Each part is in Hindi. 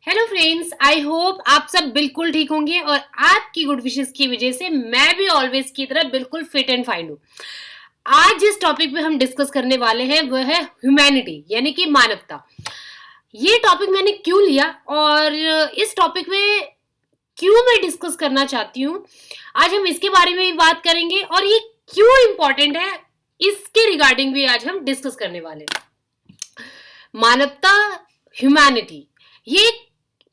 हेलो फ्रेंड्स, आई होप आप सब बिल्कुल ठीक होंगे और आपकी गुड विशेस की वजह से मैं भी ऑलवेज की तरह बिल्कुल फिट एंड फाइन हूँ। आज जिस टॉपिक पे हम डिस्कस करने वाले हैं वह है ह्यूमैनिटी यानी कि मानवता। ये टॉपिक मैंने क्यों लिया और इस टॉपिक में क्यों मैं डिस्कस करना चाहती हूँ, आज हम इसके बारे में भी बात करेंगे और ये क्यों इम्पोर्टेंट है इसके रिगार्डिंग भी आज हम डिस्कस करने वाले हैं। मानवता, ह्यूमैनिटी, ये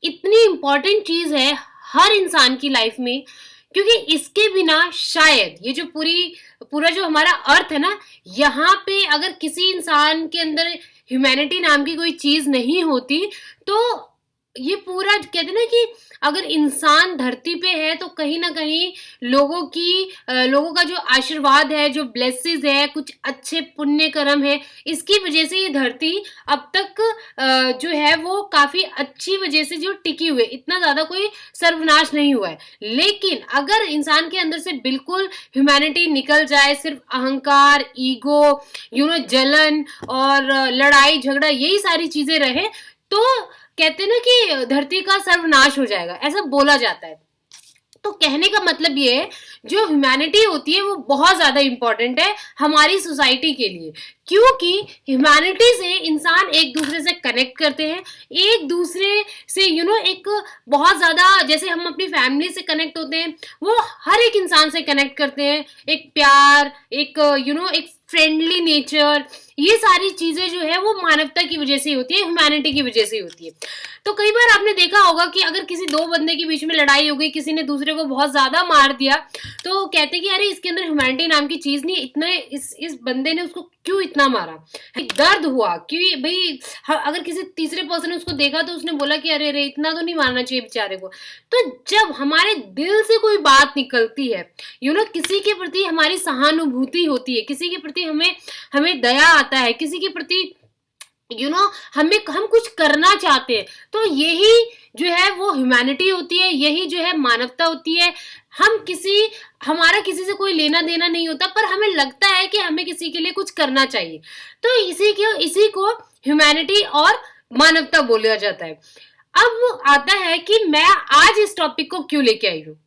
इतनी इंपॉर्टेंट चीज है हर इंसान की लाइफ में, क्योंकि इसके बिना शायद ये जो पूरा जो हमारा अर्थ है ना, यहाँ पे अगर किसी इंसान के अंदर ह्यूमैनिटी नाम की कोई चीज नहीं होती तो ये पूरा कहते हैं ना कि अगर इंसान धरती पे है तो कहीं ना कहीं लोगों का जो आशीर्वाद है, जो ब्लेसिस है, कुछ अच्छे पुण्य कर्म है, इसकी वजह से ये धरती अब तक जो है वो काफी अच्छी वजह से जो टिकी हुई है, इतना ज्यादा कोई सर्वनाश नहीं हुआ है। लेकिन अगर इंसान के अंदर से बिल्कुल ह्यूमैनिटी निकल जाए, सिर्फ अहंकार, ईगो, जलन और लड़ाई झगड़ा यही सारी चीजें रहे, तो कहते हैं ना कि धरती का सर्वनाश हो जाएगा, ऐसा बोला जाता है। तो कहने का मतलब ये है, जो ह्यूमैनिटी होती है वो बहुत ज्यादा इंपॉर्टेंट है हमारी सोसाइटी के लिए, क्योंकि ह्यूमैनिटी से इंसान एक दूसरे से कनेक्ट करते हैं, एक दूसरे से एक बहुत ज्यादा, जैसे हम अपनी फैमिली से कनेक्ट होते हैं वो हर एक इंसान से कनेक्ट करते हैं। एक प्यार, एक एक फ्रेंडली नेचर, ये सारी चीजें जो है वो मानवता की वजह से होती है, ह्यूमैनिटी की वजह से होती है। तो कई बार आपने देखा होगा कि अगर किसी दो बंदे के बीच में लड़ाई हो गई, किसी ने दूसरे को बहुत ज्यादा मार दिया, तो कहते हैं कि अरे इसके अंदर ह्यूमैनिटी नाम की चीज नहीं, इतने इस बंदे ने उसको क्यों इतना मारा, दर्द हुआ कि भाई अगर किसी तीसरे पर्सन ने उसको देखा तो उसने बोला कि अरे अरे इतना तो नहीं मारना चाहिए बेचारे को। तो जब हमारे दिल से कोई बात निकलती है, किसी के प्रति हमारी सहानुभूति होती है, किसी के प्रति हमें दया आता है, किसी के प्रति हम कुछ करना चाहते हैं, तो यही जो है वो ह्यूमैनिटी होती है, यही जो है मानवता होती है। हमारा किसी से कोई लेना देना नहीं होता, पर हमें लगता है कि हमें किसी के लिए कुछ करना चाहिए, तो इसी को ह्यूमैनिटी और मानवता बोला जाता है। अब आता है कि मैं आज इस टॉपिक को क्यों लेके आई हूँ।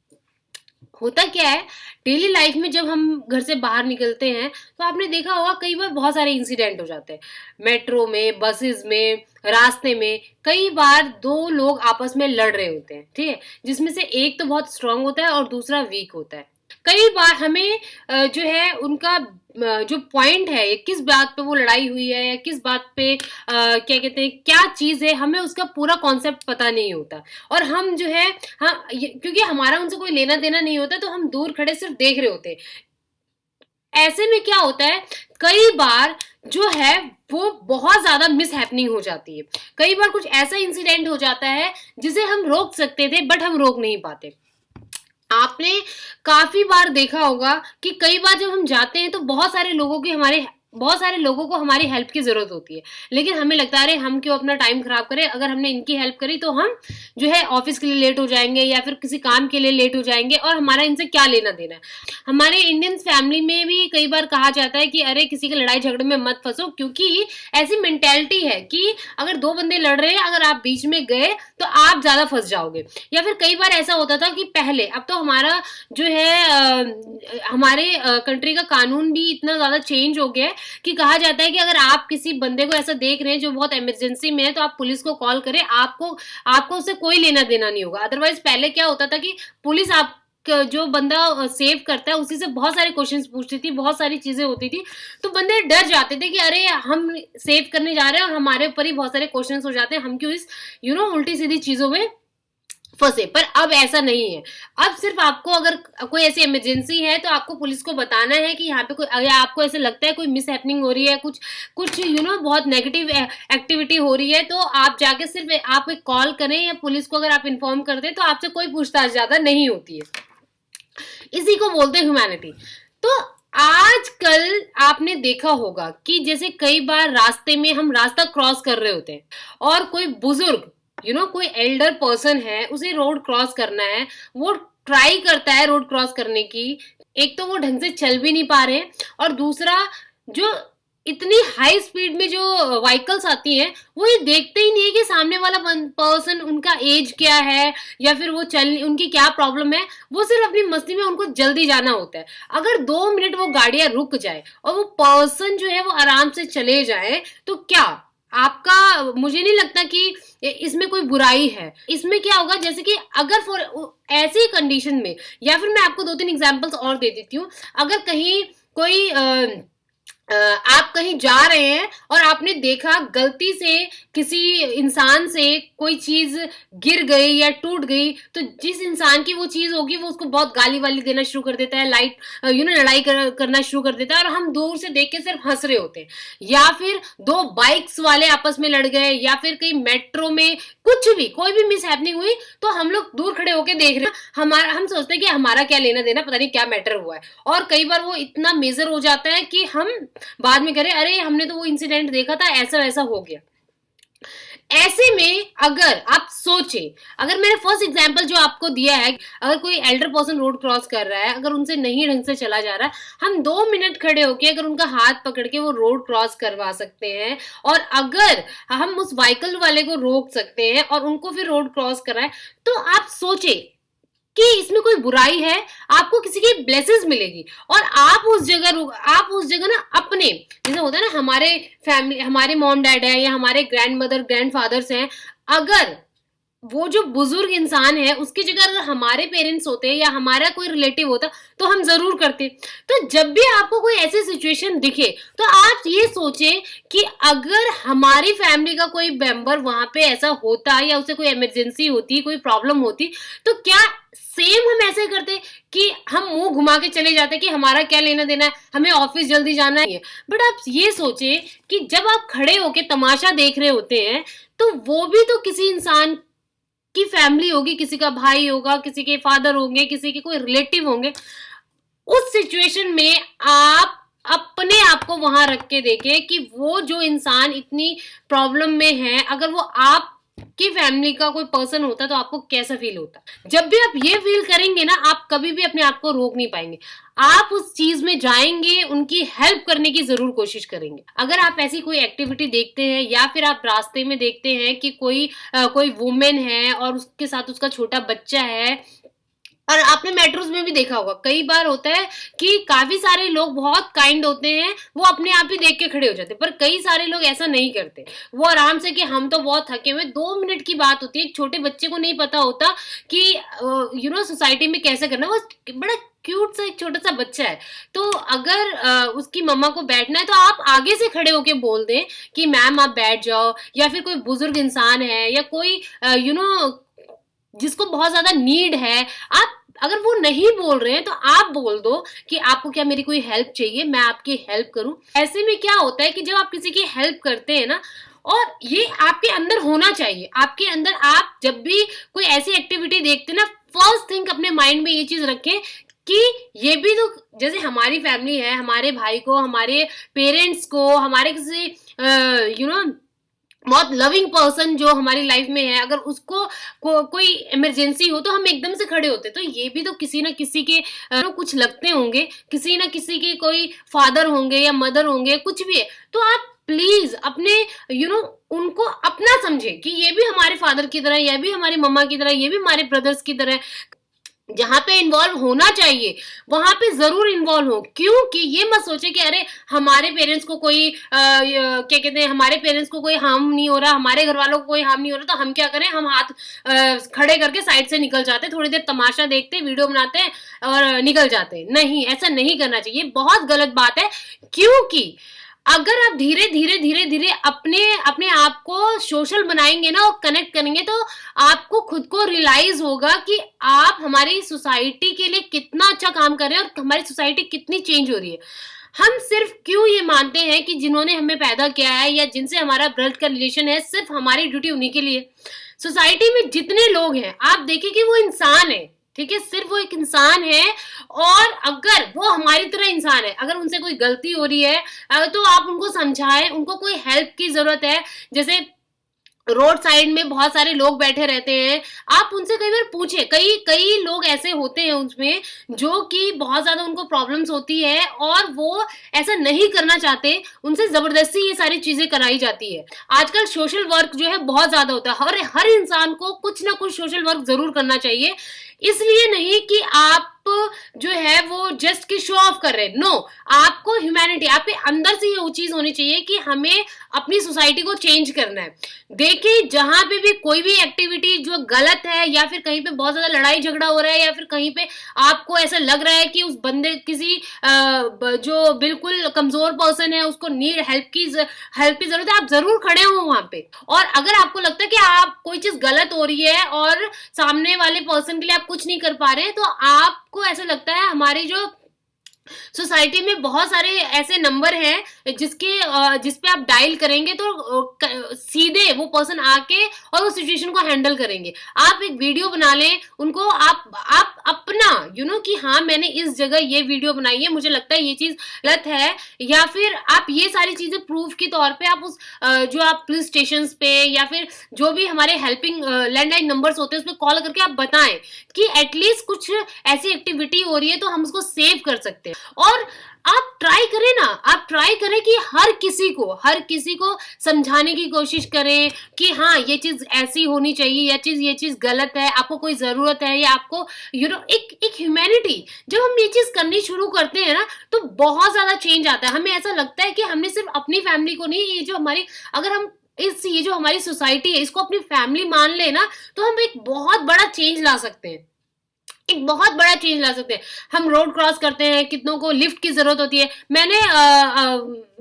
होता क्या है, डेली लाइफ में जब हम घर से बाहर निकलते हैं तो आपने देखा होगा कई बार बहुत सारे इंसिडेंट हो जाते हैं, मेट्रो में, बसेस में, रास्ते में। कई बार दो लोग आपस में लड़ रहे होते हैं, ठीक है, जिसमें से एक तो बहुत स्ट्रांग होता है और दूसरा वीक होता है। कई बार हमें जो है उनका जो पॉइंट है, किस बात पे वो लड़ाई हुई है या किस बात पे क्या कहते हैं, क्या चीज है, हमें उसका पूरा कॉन्सेप्ट पता नहीं होता। और हम जो है क्योंकि हमारा उनसे कोई लेना देना नहीं होता, तो हम दूर खड़े सिर्फ देख रहे होते हैं। ऐसे में क्या होता है, कई बार जो है वो बहुत ज्यादा मिस हैपनिंग हो जाती है। कई बार कुछ ऐसा इंसिडेंट हो जाता है जिसे हम रोक सकते थे बट हम रोक नहीं पाते। आपने काफी बार देखा होगा कि कई बार जब हम जाते हैं तो बहुत सारे लोगों को हमारी हेल्प की जरूरत होती है, लेकिन हमें लगता है अरे हम क्यों अपना टाइम खराब करें, अगर हमने इनकी हेल्प करी तो हम जो है ऑफिस के लिए लेट हो जाएंगे या फिर किसी काम के लिए लेट हो जाएंगे और हमारा इनसे क्या लेना देना है। हमारे इंडियन फैमिली में भी कई बार कहा जाता है कि अरे किसी के लड़ाई झगड़े में मत फंसो, क्योंकि ऐसी मेंटेलिटी है कि अगर दो बंदे लड़ रहे हैं, अगर आप बीच में गए तो आप ज्यादा फंस जाओगे। या फिर कई बार ऐसा होता था कि पहले, अब तो हमारा जो है हमारे कंट्री का कानून भी इतना ज्यादा चेंज हो गया है कि कहा जाता है कि अगर आप किसी बंदे को ऐसा देख रहे हैं जो बहुत इमरजेंसी में है, तो आप पुलिस को कॉल करें, आपको उससे कोई लेना देना नहीं होगा। अदरवाइज पहले क्या होता था कि पुलिस आप जो बंदा सेव करता है उसी से बहुत सारे क्वेश्चंस पूछती थी, बहुत सारी चीजें होती थी, तो बंदे डर जाते थे कि अरे हम सेव करने जा रहे हैं और हमारे ऊपर ही बहुत सारे क्वेश्चंस हो जाते हैं, हम क्यों इस उल्टी सीधी चीजों में फंसे। पर अब ऐसा नहीं है, अब सिर्फ आपको अगर कोई ऐसी इमरजेंसी है तो आपको पुलिस को बताना है कि यहाँ पे कोई, अगर आपको ऐसे लगता है कोई मिस हैपनिंग हो रही है, कुछ बहुत नेगेटिव एक्टिविटी हो रही है, तो आप जाके सिर्फ आप एक कॉल करें या पुलिस को अगर आप इन्फॉर्म कर दें तो आपसे कोई पूछताछ ज्यादा नहीं होती है। इसी को बोलते हैं ह्यूमैनिटी। तो आजकल आपने देखा होगा कि जैसे कई बार रास्ते में हम रास्ता क्रॉस कर रहे होते हैं और कोई बुजुर्ग कोई एल्डर पर्सन है, उसे रोड क्रॉस करना है, वो ट्राई करता है रोड क्रॉस करने की। एक तो वो ढंग से चल भी नहीं पा रहे हैं और दूसरा जो इतनी हाई स्पीड में जो व्हीकल्स आती हैं, वो ये देखते ही नहीं है कि सामने वाला पर्सन, उनका एज क्या है या फिर वो चल उनकी क्या प्रॉब्लम है। वो सिर्फ अपनी मस्ती में उनको जल्दी जाना होता है। अगर 2 मिनट वो गाड़ियां रुक जाए और वो पर्सन जो है वो आराम से चले जाए, तो क्या आपका, मुझे नहीं लगता कि इसमें कोई बुराई है। इसमें क्या होगा, जैसे कि अगर फॉर ऐसी कंडीशन में, या फिर मैं आपको 2-3 एग्जांपल्स और दे देती हूँ। अगर कहीं कोई आप कहीं जा रहे हैं और आपने देखा गलती से किसी इंसान से कोई चीज गिर गई या टूट गई, तो जिस इंसान की वो चीज होगी वो उसको बहुत गाली वाली देना शुरू कर देता है, लड़ाई करना शुरू कर देता है, और हम दूर से देख के सिर्फ हंस रहे होते हैं। या फिर 2 बाइक्स वाले आपस में लड़ गए, या फिर कहीं मेट्रो में कुछ भी, कोई भी मिस हैपनिंग हुई, तो हम लोग दूर खड़े होके देख रहे हैं। हम सोचते हैं कि हमारा क्या लेना देना, पता नहीं क्या मैटर हुआ है। और कई बार वो इतना मेजर हो जाता है कि हम बाद में करें, अरे हमने तो वो इंसिडेंट देखा था, ऐसा वैसा हो गया। ऐसे में अगर आप सोचें, अगर मैंने फर्स्ट एग्जांपल जो आपको दिया है, अगर कोई एल्डर पर्सन रोड क्रॉस कर रहा है, अगर उनसे नहीं ढंग से चला जा रहा है, हम 2 मिनट खड़े होके अगर उनका हाथ पकड़ के वो रोड क्रॉस करवा सकते हैं, और अगर हम उस व्हीकल वाले को रोक सकते हैं और उनको फिर रोड क्रॉस कराएं, तो आप सोचें कि इसमें कोई बुराई है। आपको किसी की ब्लेसिंग्स मिलेगी, और आप उस जगह ना अपने, जैसे होता है ना, हमारे फैमिली, हमारे मॉम डैड है या हमारे ग्रैंड मदर ग्रैंड फादर्स हैं, अगर वो जो बुजुर्ग इंसान है उसकी जगह अगर हमारे पेरेंट्स होते या हमारा कोई रिलेटिव होता, तो हम जरूर करते। तो जब भी आपको कोई ऐसी सिचुएशन दिखे, तो आप ये सोचें कि अगर हमारी फैमिली का कोई मेंबर वहां पे ऐसा होता, या उसे कोई इमरजेंसी होती, कोई प्रॉब्लम होती, तो क्या सेम हम ऐसे करते कि हम मुंह घुमा के चले जाते कि हमारा क्या लेना देना है, हमें ऑफिस जल्दी जाना है। बट आप ये सोचें कि जब आप खड़े होके तमाशा देख रहे होते हैं, तो वो भी तो किसी इंसान की फैमिली होगी, किसी का भाई होगा, किसी के फादर होंगे, किसी के कोई रिलेटिव होंगे। उस सिचुएशन में आप अपने आप को वहां रख के देखें कि वो जो इंसान इतनी प्रॉब्लम में है, अगर वो आप की फैमिली का कोई पर्सन होता, तो आपको कैसा फील होता। जब भी आप ये फील करेंगे ना, आप कभी भी अपने आप को रोक नहीं पाएंगे। आप उस चीज में जाएंगे, उनकी हेल्प करने की जरूर कोशिश करेंगे। अगर आप ऐसी कोई एक्टिविटी देखते हैं, या फिर आप रास्ते में देखते हैं कि कोई वुमेन है और उसके साथ उसका छोटा बच्चा है, और आपने मेट्रोज में भी देखा होगा, कई बार होता है कि काफी सारे लोग बहुत काइंड होते हैं, वो अपने आप ही देख के खड़े हो जाते हैं, पर कई सारे लोग ऐसा नहीं करते। वो आराम से, कि हम तो बहुत थके हुए, 2 मिनट की बात होती है, एक छोटे बच्चे को नहीं पता होता कि सोसाइटी में कैसे करना। वो बड़ा क्यूट सा एक छोटा सा बच्चा है, तो अगर उसकी मम्मा को बैठना है, तो आप आगे से खड़े होके बोल दें कि मैम आप बैठ जाओ। या फिर कोई बुजुर्ग इंसान है, या कोई जिसको बहुत ज्यादा नीड है, आप अगर वो नहीं बोल रहे हैं, तो आप बोल दो कि आपको क्या मेरी कोई हेल्प चाहिए, मैं आपकी हेल्प करूं। ऐसे में क्या होता है कि जब आप किसी की हेल्प करते हैं ना, और ये आपके अंदर होना चाहिए, आपके अंदर, आप जब भी कोई ऐसी एक्टिविटी देखते हैं ना, फर्स्ट थिंग अपने माइंड में ये चीज रखें कि ये भी तो, जैसे हमारी फैमिली है, हमारे भाई को, हमारे पेरेंट्स को, हमारे किसी बहुत लविंग पर्सन जो हमारी लाइफ में है, अगर उसको कोई इमरजेंसी हो, तो हम एकदम से खड़े होते। तो ये भी तो किसी ना किसी के कुछ लगते होंगे, किसी ना किसी के कोई फादर होंगे या मदर होंगे, कुछ भी है। तो आप प्लीज अपने उनको अपना समझे कि ये भी हमारे फादर की तरह, ये भी हमारी मम्मा की तरह, ये भी हमारे ब्रदर्स की तरह। जहां पे इन्वॉल्व होना चाहिए वहां पे जरूर इन्वॉल्व हो, क्योंकि ये मत सोचे कि अरे हमारे पेरेंट्स को कोई क्या कहते हैं, हमारे पेरेंट्स को कोई हार्म नहीं हो रहा, हमारे घर वालों को कोई हार्म नहीं हो रहा, तो हम क्या करें, हम हाथ खड़े करके साइड से निकल जाते, थोड़ी देर तमाशा देखते, वीडियो बनाते हैं और निकल जाते हैं। नहीं, ऐसा नहीं करना चाहिए, बहुत गलत बात है। क्योंकि अगर आप धीरे धीरे धीरे धीरे अपने आप को सोशल बनाएंगे ना और कनेक्ट करेंगे, तो आपको खुद को रियलाइज होगा कि आप हमारी सोसाइटी के लिए कितना अच्छा काम कर रहे हैं, और हमारी सोसाइटी कितनी चेंज हो रही है। हम सिर्फ क्यों ये मानते हैं कि जिन्होंने हमें पैदा किया है या जिनसे हमारा ब्लड का रिलेशन है, सिर्फ हमारी ड्यूटी उन्हीं के लिए। सोसाइटी में जितने लोग हैं, आप देखिए कि वो इंसान है, ठीक है, सिर्फ वो एक इंसान है, और अगर वो हमारी तरह इंसान है, अगर उनसे कोई गलती हो रही है, तो आप उनको समझाएं, उनको कोई हेल्प की जरूरत है, जैसे रोड साइड में बहुत सारे लोग बैठे रहते हैं, आप उनसे कई बार पूछें, कई कई लोग ऐसे होते हैं उसमें जो कि बहुत ज़्यादा उनको प्रॉब्लम्स होती है और वो ऐसा नहीं करना चाहते, उनसे ज़बरदस्ती ये सारी चीज़ें कराई जाती है। आजकल सोशल वर्क जो है बहुत ज़्यादा होता है, हर हर इंसान को कुछ ना कुछ सोशल वर्क ज़रूर करना चाहिए। इसलिए नहीं कि आप जो है वो जस्ट कि शो ऑफ कर रहे हैं, नो, आपको ह्यूमैनिटी, आपके अंदर से ये वो चीज़ होनी चाहिए कि हमें अपनी सोसाइटी को चेंज करना है। देखिए, जहाँ पे भी कोई भी एक्टिविटी जो गलत है या फिर कहीं पे बहुत ज़्यादा लड़ाई झगड़ा हो रहा है या फिर कहीं पे आपको ऐसा लग रहा है कि उस बंदे किसी जो बिल्कुल कमज़ोर पर्सन है उसको हेल्प की ज़रूरत है, आप ज़रूर खड़े हो वहाँ पे। और अगर आपको लगता है कि आप कोई चीज़ गलत हो रही है और सामने वाले पर्सन के लिए आप कुछ नहीं कर पा रहे हैं, तो आपको ऐसा लगता है हमारी जो सोसाइटी में बहुत सारे ऐसे नंबर हैं जिस पे आप डायल करेंगे तो सीधे वो पर्सन आके और उस सिचुएशन को हैंडल करेंगे। आप एक वीडियो बना लें, उनको आप अपना कि हाँ, मैंने इस जगह ये वीडियो बनाई है, मुझे लगता है ये चीज़ गलत है, या फिर आप ये सारी चीज़ें प्रूफ के तौर पे आप जो आप पुलिस स्टेशंस पे या फिर जो भी हमारे हेल्पिंग लैंडलाइन नंबर्स होते हैं, उस पे कॉल करके आप बताएँ कि एटलीस्ट कुछ ऐसी एक्टिविटी हो रही है तो हम उसको सेव कर सकते हैं। और आप ट्राई करें ना, आप ट्राई करें कि हर किसी को समझाने की कोशिश करें कि हाँ, ये चीज़ ऐसी होनी चाहिए, ये चीज़ गलत है, आपको कोई ज़रूरत है या आपको एक ह्यूमैनिटी, जब हम ये चीज़ करनी शुरू करते हैं ना, तो बहुत ज़्यादा चेंज आता है। हमें ऐसा लगता है कि हमने सिर्फ अपनी फैमिली को नहीं, ये जो हमारी, अगर हम ये जो हमारी सोसाइटी है, इसको अपनी फैमिली मान ले ना, तो हम एक बहुत बड़ा चेंज ला सकते हैं। एक बहुत बड़ा चेंज ला सकते हैं। हम रोड क्रॉस करते हैं, कितनों को लिफ्ट की ज़रूरत होती है।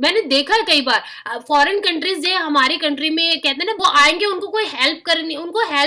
मैंने देखा है कई बार फॉरेन कंट्रीज़ जो हमारी कंट्री में कहते हैं ना, वो आएँगे, उनको हेल्प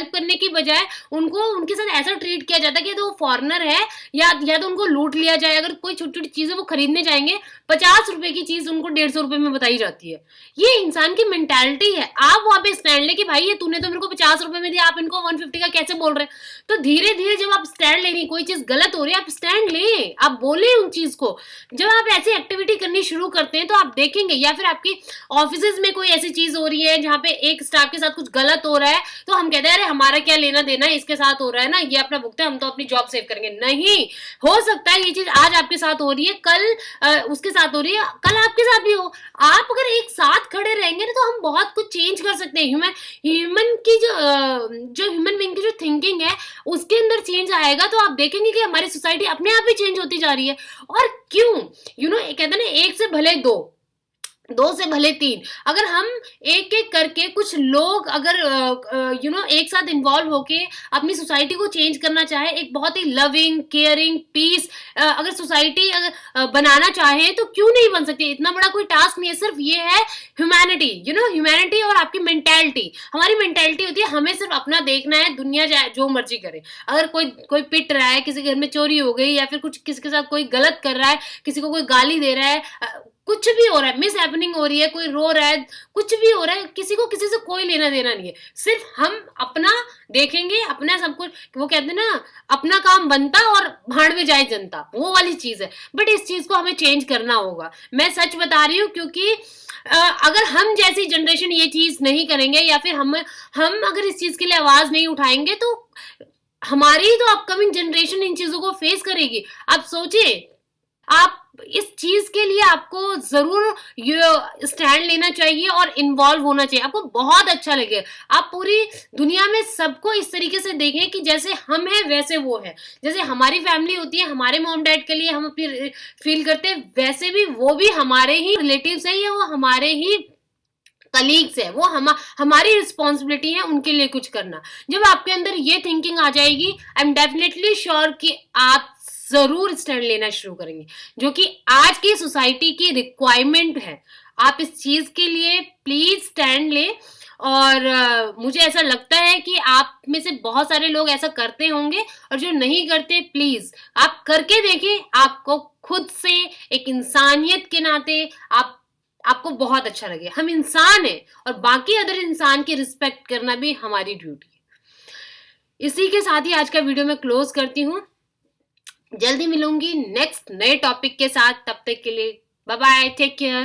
करने की बजाय उनको उनके साथ ऐसा ट्रीट किया जाता है कि तो वो फॉरेनर है या तो उनको लूट लिया जाए। अगर कोई छोटी-छोटी चीज़ें वो खरीदने जाएँगे, ₹50 की चीज़ उनको ₹150 में बताई जाती है। ये इंसान की मेंटालिटी है। आप वहाँ पे स्टैंड लेके, भाई ये तूने तो मेरे को ₹50 में दिया, आप इनको 150 का कैसे बोल रहे हैं? तो धीरे-धीरे जब आप स्टैंड ले रही, कोई चीज़ गलत हो रही है, आप स्टैंड लें, आप बोलें उन चीज़ को। जब आप ऐसी एक्टिविटी करनी शुरू करते हैं तो आप देखेंगे, या फिर आपकी ऑफिसेज़ में कोई ऐसी चीज़ हो रही है जहाँ पे एक स्टाफ के साथ कुछ गलत हो रहा है, तो हम कहते हैं अरे हमारा क्या लेना-देना है, इसके साथ हो रहा है ना, ये अपना भुगते, हम तो अपनी जॉब सेव करेंगे। नहीं, हो सकता है ये चीज़ आज आपके साथ हो रही है, कल उसके साथ हो रही है, कल आपके साथ भी हो। आप अगर एक साथ खड़े रहेंगे ना, तो हम बहुत कुछ चेंज कर सकते हैं। ह्यूमन की जो ह्यूमन बीइंग की जो थिंकिंग है, उसके अंदर चेंज आएगा तो आप देखेंगे कि हमारी सोसाइटी अपने आप ही चेंज होती जा रही है। और क्यों? कहते हैं ना, एक से भले दो से भले 3, अगर हम एक-एक करके कुछ लोग अगर एक साथ इन्वॉल्व होके अपनी सोसाइटी को चेंज करना चाहे, एक बहुत ही लविंग, केयरिंग, पीस अगर सोसाइटी बनाना चाहें, तो क्यों नहीं बन सकती? इतना बड़ा कोई टास्क नहीं है, सिर्फ ये है ह्यूमैनिटी, ह्यूमैनिटी और आपकी मेंटालिटी। हमारी मेंटालिटी होती है, हमें सिर्फ अपना देखना है, दुनिया चाहे जो मर्ज़ी करे। अगर कोई पिट रहा है, किसी के घर में चोरी हो गई या फिर कुछ किसी के साथ कोई गलत कर रहा है, किसी को कोई गाली दे रहा है, कुछ भी हो रहा है, मिसहैपनिंग हो रही है, कोई रो रहा है, कुछ भी हो रहा है, किसी को किसी से कोई लेना-देना नहीं है। सिर्फ हम अपना देखेंगे, अपना सब कुछ, वो कहते हैं ना, अपना काम बनता और भाड़ में जाए जनता, वो वाली चीज़ है। बट इस चीज़ को हमें चेंज करना होगा। मैं सच बता रही हूँ, क्योंकि अगर हम जैसी जनरेशन ये चीज़ नहीं करेंगे या फिर हम अगर इस चीज़ के लिए आवाज़ नहीं उठाएँगे, तो हमारी तो अपकमिंग जनरेशन इन चीज़ों को फेस करेगी। आप सोचिए, आप इस चीज़ के लिए आपको ज़रूर ये स्टैंड लेना चाहिए और इन्वॉल्व होना चाहिए। आपको बहुत अच्छा लगेगा। आप पूरी दुनिया में सबको इस तरीके से देखें कि जैसे हम हैं वैसे वो है। जैसे हमारी फैमिली होती है, हमारे मॉम-डैड के लिए हम अपनी फील करते हैं, वैसे भी वो भी हमारे ही रिलेटिव्स हैं, या वो हमारे ही कलीग्स है, वो हमारी रिस्पॉन्सिबिलिटी है उनके लिए कुछ करना। जब आपके अंदर ये थिंकिंग आ जाएगी, आई एम डेफिनेटली श्योर कि आप ज़रूर स्टैंड लेना शुरू करेंगे, जो कि आज की सोसाइटी की रिक्वायरमेंट है। आप इस चीज़ के लिए प्लीज़ स्टैंड लें। और मुझे ऐसा लगता है कि आप में से बहुत सारे लोग ऐसा करते होंगे, और जो नहीं करते, प्लीज़ आप करके देखें। आपको खुद से एक इंसानियत के नाते आपको बहुत अच्छा लगे। हम इंसान हैं और बाकी अदर इंसान की रिस्पेक्ट करना भी हमारी ड्यूटी है। इसी के साथ ही आज का वीडियो मैं क्लोज करती हूँ। जल्दी मिलूंगी नेक्स्ट नए टॉपिक के साथ। तब तक के लिए बाय बाय, टेक केयर।